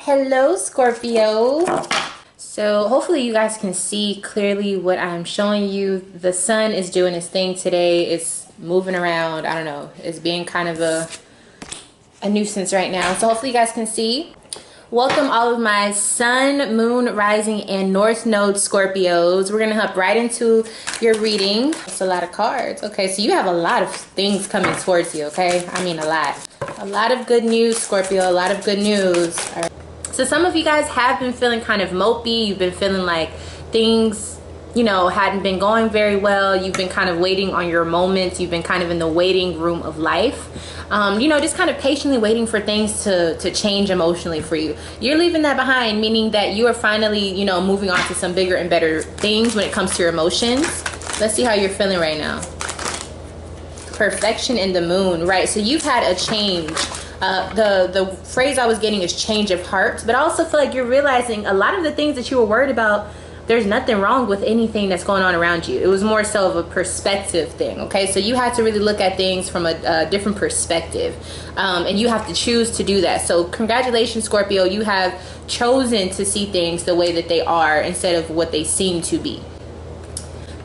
Hello, Scorpio. So hopefully you guys can see clearly what I'm showing you. The sun is doing its thing today. It's moving around. I don't know. It's being kind of a nuisance right now. So hopefully you guys can see. Welcome all of my sun, moon, rising, and north node Scorpios. We're gonna hop right into your reading. It's a lot of cards. Okay, so you have a lot of things coming towards you, okay? I mean a lot. A lot of good news, Scorpio, a lot of good news. All right. So some of you guys have been feeling kind of mopey. You've been feeling like things, you know, hadn't been going very well. You've been kind of waiting on your moments. You've been kind of in the waiting room of life. You know, just kind of patiently waiting for things to change emotionally for you. You're leaving that behind, meaning that you are finally, you know, moving on to some bigger and better things when it comes to your emotions. Let's see how you're feeling right now. Perfection in the moon, right? So you've had a change. The phrase I was getting is change of heart, but I also feel like you're realizing a lot of the things that you were worried about, there's nothing wrong with anything that's going on around you. It was more so of a perspective thing, okay? So you had to really look at things from a different perspective, and you have to choose to do that. So congratulations, Scorpio. You have chosen to see things the way that they are instead of what they seem to be.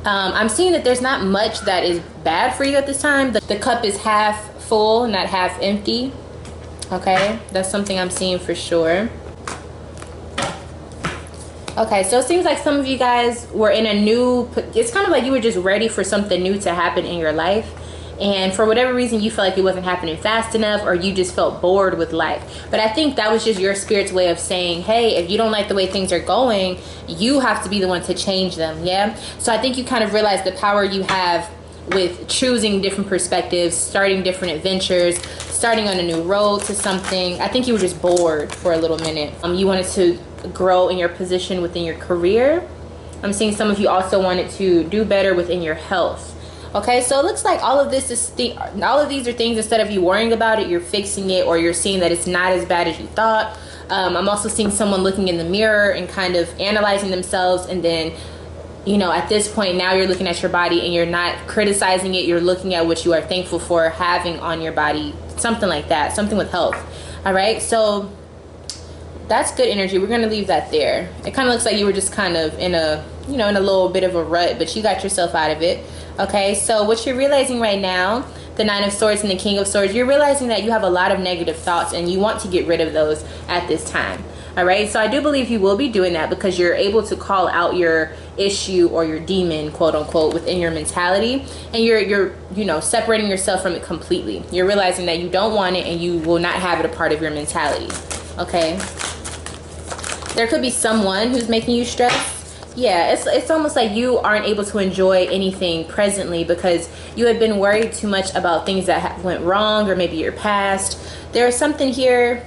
I'm seeing that there's not much that is bad for you at this time. The cup is half full, not half empty, okay? That's something I'm seeing for sure. Okay, so it seems like some of you guys were in a new, it's kind of like you were just ready for something new to happen in your life. And for whatever reason, you felt like it wasn't happening fast enough, or you just felt bored with life. But I think that was just your spirit's way of saying, hey, if you don't like the way things are going, you have to be the one to change them, yeah? So I think you kind of realize the power you have with choosing different perspectives, starting different adventures, starting on a new road to something. I think you were just bored for a little minute. You wanted to grow in your position within your career. I'm seeing some of you also wanted to do better within your health. Okay, so it looks like all of these are things, instead of you worrying about it, you're fixing it, or you're seeing that it's not as bad as you thought. I'm also seeing someone looking in the mirror and kind of analyzing themselves, and then, you know, at this point now you're looking at your body and you're not criticizing it, you're looking at what you are thankful for having on your body, something like that, something with health. All right, so that's good energy. We're gonna leave that there. It kind of looks like you were just kind of in a, you know, in a little bit of a rut, but you got yourself out of it. Okay, so what you're realizing right now, the Nine of Swords and the King of Swords, you're realizing that you have a lot of negative thoughts and you want to get rid of those at this time. All right, so I do believe you will be doing that because you're able to call out your issue or your demon, quote unquote, within your mentality, and you're you know, separating yourself from it completely. You're realizing that you don't want it and you will not have it a part of your mentality. Okay, there could be someone who's making you stressed. Yeah, it's almost like you aren't able to enjoy anything presently because you had been worried too much about things that went wrong, or maybe your past. There's something here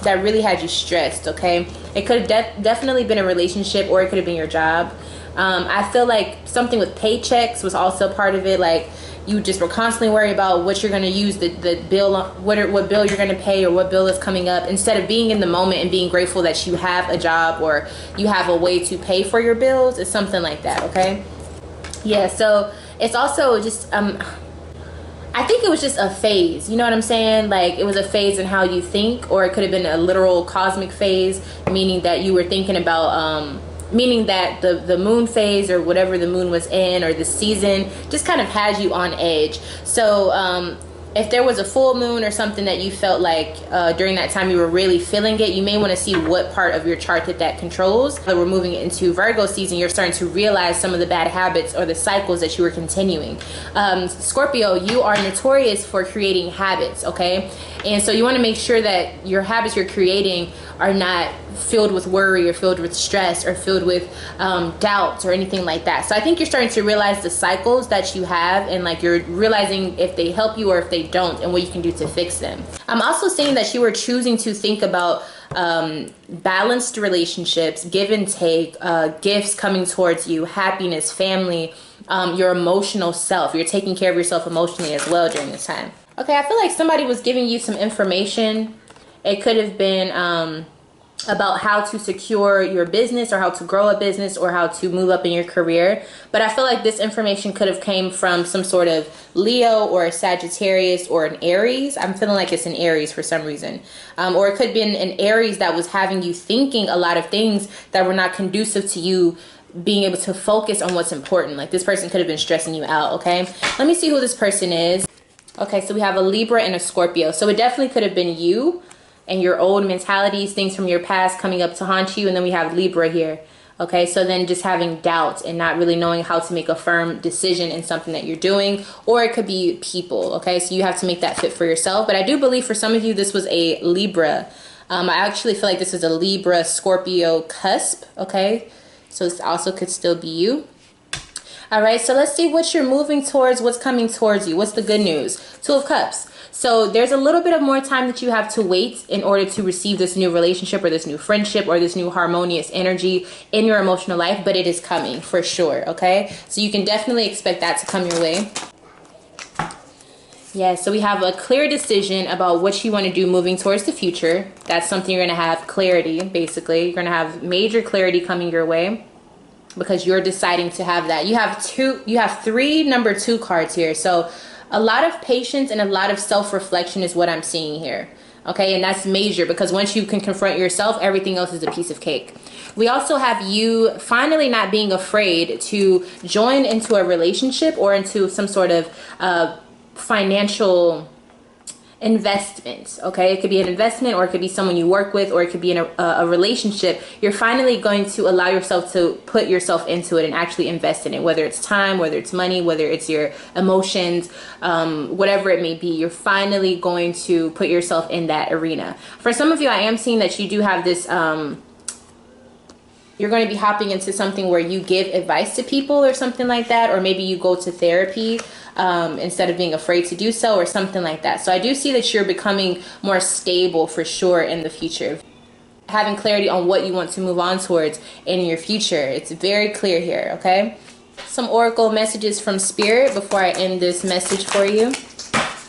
that really had you stressed, okay? It could have definitely been a relationship, or it could have been your job. I feel like something with paychecks was also part of it. Like you just were constantly worried about what you're going to use the bill, what bill you're going to pay, or what bill is coming up, instead of being in the moment and being grateful that you have a job or you have a way to pay for your bills. It's something like that, okay? Yeah, so it's also just I think it was just a phase, you know what I'm saying? Like it was a phase in how you think, or it could have been a literal cosmic phase, meaning that you were thinking about meaning that the moon phase, or whatever the moon was in, or the season, just kind of had you on edge. So if there was a full moon or something that you felt like during that time you were really feeling it, you may want to see what part of your chart that controls. So we're moving into Virgo season. You're starting to realize some of the bad habits or the cycles that you were continuing. Scorpio, you are notorious for creating habits, okay? And so you want to make sure that your habits you're creating are not filled with worry, or filled with stress, or filled with doubts or anything like that. So I think you're starting to realize the cycles that you have, and like you're realizing if they help you or if they don't, and what you can do to fix them. I'm also seeing that you were choosing to think about balanced relationships, give and take, gifts coming towards you, happiness, family, your emotional self. You're taking care of yourself emotionally as well during this time. Okay, I feel like somebody was giving you some information. It could have been about how to secure your business or how to grow a business or how to move up in your career. But I feel like this information could have came from some sort of Leo or a Sagittarius or an Aries. I'm feeling like it's an Aries for some reason. Or it could be an Aries that was having you thinking a lot of things that were not conducive to you being able to focus on what's important. Like this person could have been stressing you out, okay? Let me see who this person is. Okay, so we have a Libra and a Scorpio. So it definitely could have been you and your old mentalities, things from your past coming up to haunt you. And then we have Libra here. Okay, so then just having doubts and not really knowing how to make a firm decision in something that you're doing. Or it could be people, okay? So you have to make that fit for yourself. But I do believe for some of you, this was a Libra. I actually feel like this is a Libra Scorpio cusp, okay? So this also could still be you. All right, so let's see what you're moving towards, what's coming towards you. What's the good news? Two of Cups. So there's a little bit of more time that you have to wait in order to receive this new relationship or this new friendship or this new harmonious energy in your emotional life, but it is coming for sure, okay? So you can definitely expect that to come your way. Yeah, so we have a clear decision about what you want to do moving towards the future. That's something you're going to have clarity, basically. You're going to have major clarity coming your way because you're deciding to have that. You have three number 2 cards here. So a lot of patience and a lot of self-reflection is what I'm seeing here. Okay, and that's major because once you can confront yourself, everything else is a piece of cake. We also have you finally not being afraid to join into a relationship or into some sort of financial investment. Okay, it could be an investment or it could be someone you work with or it could be in a relationship. You're finally going to allow yourself to put yourself into it and actually invest in it, whether it's time, whether it's money, whether it's your emotions, whatever it may be. You're finally going to put yourself in that arena. For some of you, I am seeing that you do have this you're going to be hopping into something where you give advice to people or something like that, or maybe you go to therapy instead of being afraid to do so or something like that. So I do see that you're becoming more stable for sure in the future. Having clarity on what you want to move on towards in your future. It's very clear here, okay? Some oracle messages from Spirit before I end this message for you.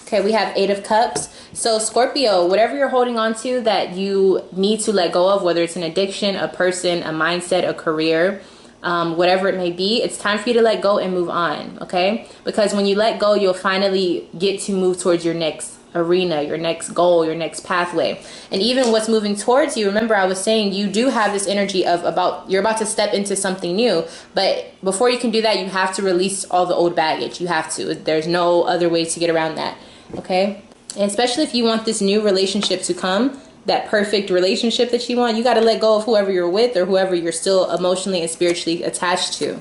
Okay, we have 8 of Cups. So Scorpio, whatever you're holding on to that you need to let go of, whether it's an addiction, a person, a mindset, a career, whatever it may be, it's time for you to let go and move on, okay? Because when you let go, you'll finally get to move towards your next arena, your next goal, your next pathway. And even what's moving towards you, remember I was saying you do have this energy of you're about to step into something new, but before you can do that, you have to release all the old baggage. You have to. There's no other way to get around that, okay? And especially if you want this new relationship to come, that perfect relationship that you want, you got to let go of whoever you're with or whoever you're still emotionally and spiritually attached to.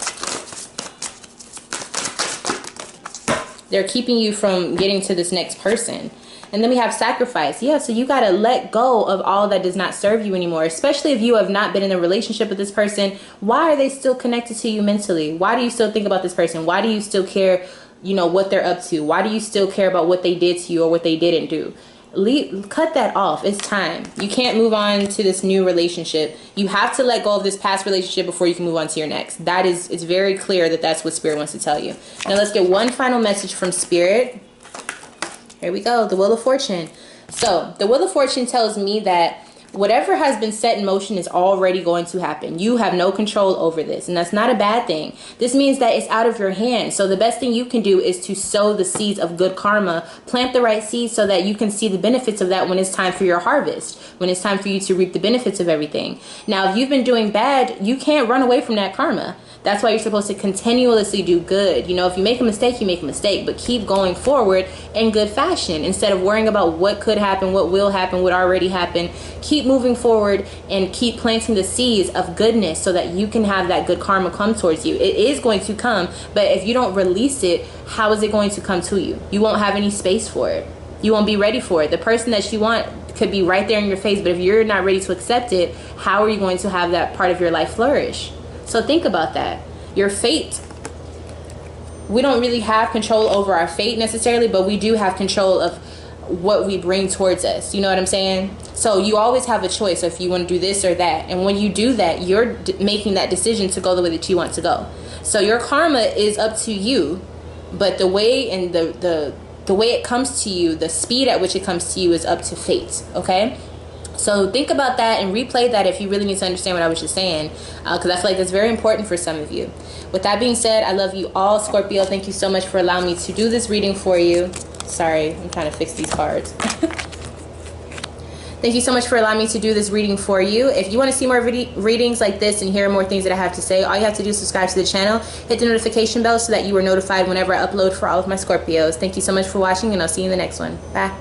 They're keeping you from getting to this next person. And then we have sacrifice. Yeah, so you got to let go of all that does not serve you anymore, especially if you have not been in a relationship with this person. Why are they still connected to you mentally? Why do you still think about this person? Why do you still care, you know, what they're up to? Why do you still care about what they did to you or what they didn't do? Cut that off. It's time. You can't move on to this new relationship. You have to let go of this past relationship before you can move on to your next. It's very clear that that's what Spirit wants to tell you. Now let's get one final message from Spirit. Here we go. The Wheel of Fortune. So the Wheel of Fortune tells me that whatever has been set in motion is already going to happen. You have no control over this, and that's not a bad thing. This means that it's out of your hands. So the best thing you can do is to sow the seeds of good karma, plant the right seeds so that you can see the benefits of that when it's time for your harvest, when it's time for you to reap the benefits of everything. Now, if you've been doing bad, you can't run away from that karma. That's why you're supposed to continuously do good. You know, if you make a mistake, you make a mistake, but keep going forward in good fashion instead of worrying about what could happen, what will happen, what already happened. Keep moving forward and keep planting the seeds of goodness so that you can have that good karma come towards you. It is going to come, but if you don't release it, how is it going to come to you? You won't have any space for it. You won't be ready for it. The person that you want could be right there in your face, but if you're not ready to accept it, how are you going to have that part of your life flourish? So think about that. Your fate. We don't really have control over our fate necessarily, but we do have control of what we bring towards us. You know what I'm saying? So you always have a choice if you want to do this or that. And when you do that, you're making that decision to go the way that you want to go. So your karma is up to you, but the way and the way it comes to you, the speed at which it comes to you is up to fate. Okay? So think about that and replay that if you really need to understand what I was just saying, because I feel like that's very important for some of you. With that being said, I love you all, Scorpio. Thank you so much for allowing me to do this reading for you. Sorry, I'm trying to fix these cards. Thank you so much for allowing me to do this reading for you. If you want to see more readings like this and hear more things that I have to say, all you have to do is subscribe to the channel, hit the notification bell so that you are notified whenever I upload for all of my Scorpios. Thank you so much for watching, and I'll see you in the next one. Bye.